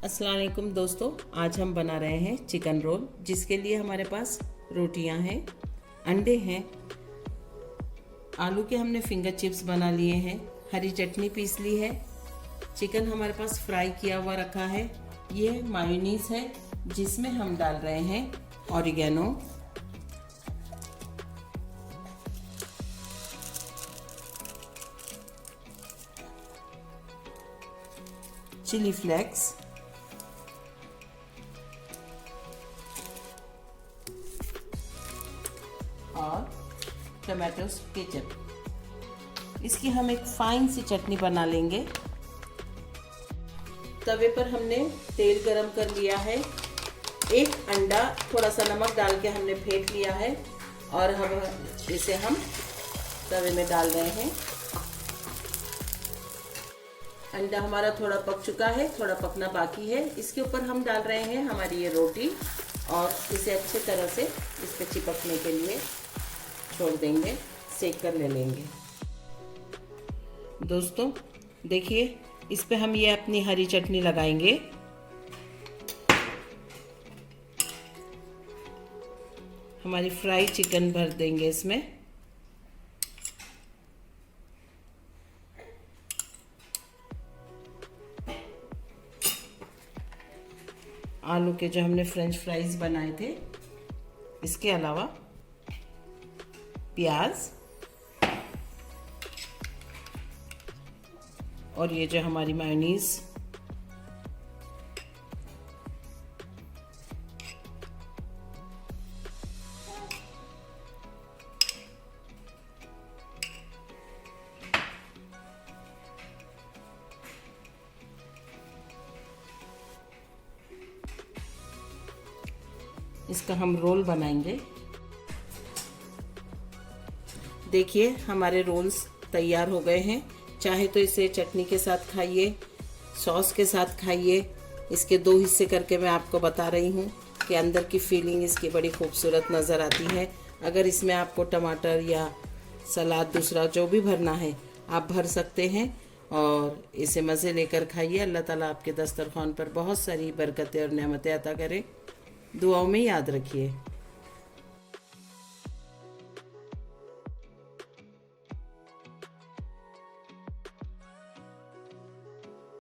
अस्सलाम वालेकुम दोस्तों, आज हम बना रहे हैं चिकन रोल। जिसके लिए हमारे पास रोटियां हैं, अंडे हैं, आलू के हमने फिंगर चिप्स बना लिए हैं, हरी चटनी पीस ली है, चिकन हमारे पास फ्राई किया हुआ रखा है, ये मायोनीज है जिसमें हम डाल रहे हैं ऑरिगेनो, चिली फ्लेक्स, और टमाटो केचप। इसकी हम एक फाइन सी चटनी बना लेंगे। तवे पर हमने तेल गरम कर लिया है, एक अंडा थोड़ा सा नमक डाल के हमने फेंट लिया है और इसे हम तवे में डाल रहे हैं। अंडा हमारा थोड़ा पक चुका है, थोड़ा पकना बाकी है। इसके ऊपर हम डाल रहे हैं हमारी ये रोटी और इसे अच्छे तरह से इस पे चिपकने के लिए छोड़ देंगे, सेक कर ले लेंगे। दोस्तों देखिए, इस पे हम ये अपनी हरी चटनी लगाएंगे। हमारी फ्राई चिकन भर देंगे इसमें। आलू के जो हमने फ्रेंच फ्राइज बनाए थे, इसके अलावा प्याज और ये जो हमारी मायोनीज, इसका हम रोल बनाएंगे। देखिए हमारे रोल्स तैयार हो गए हैं। चाहे तो इसे चटनी के साथ खाइए, सॉस के साथ खाइए। इसके दो हिस्से करके मैं आपको बता रही हूँ कि अंदर की फीलिंग इसकी बड़ी खूबसूरत नज़र आती है। अगर इसमें आपको टमाटर या सलाद दूसरा जो भी भरना है आप भर सकते हैं और इसे मज़े लेकर खाइए। अल्लाह ताला आपके दस्तरखान पर बहुत सारी बरकतें और नेमतें अता करे। दुआओं में याद रखिए।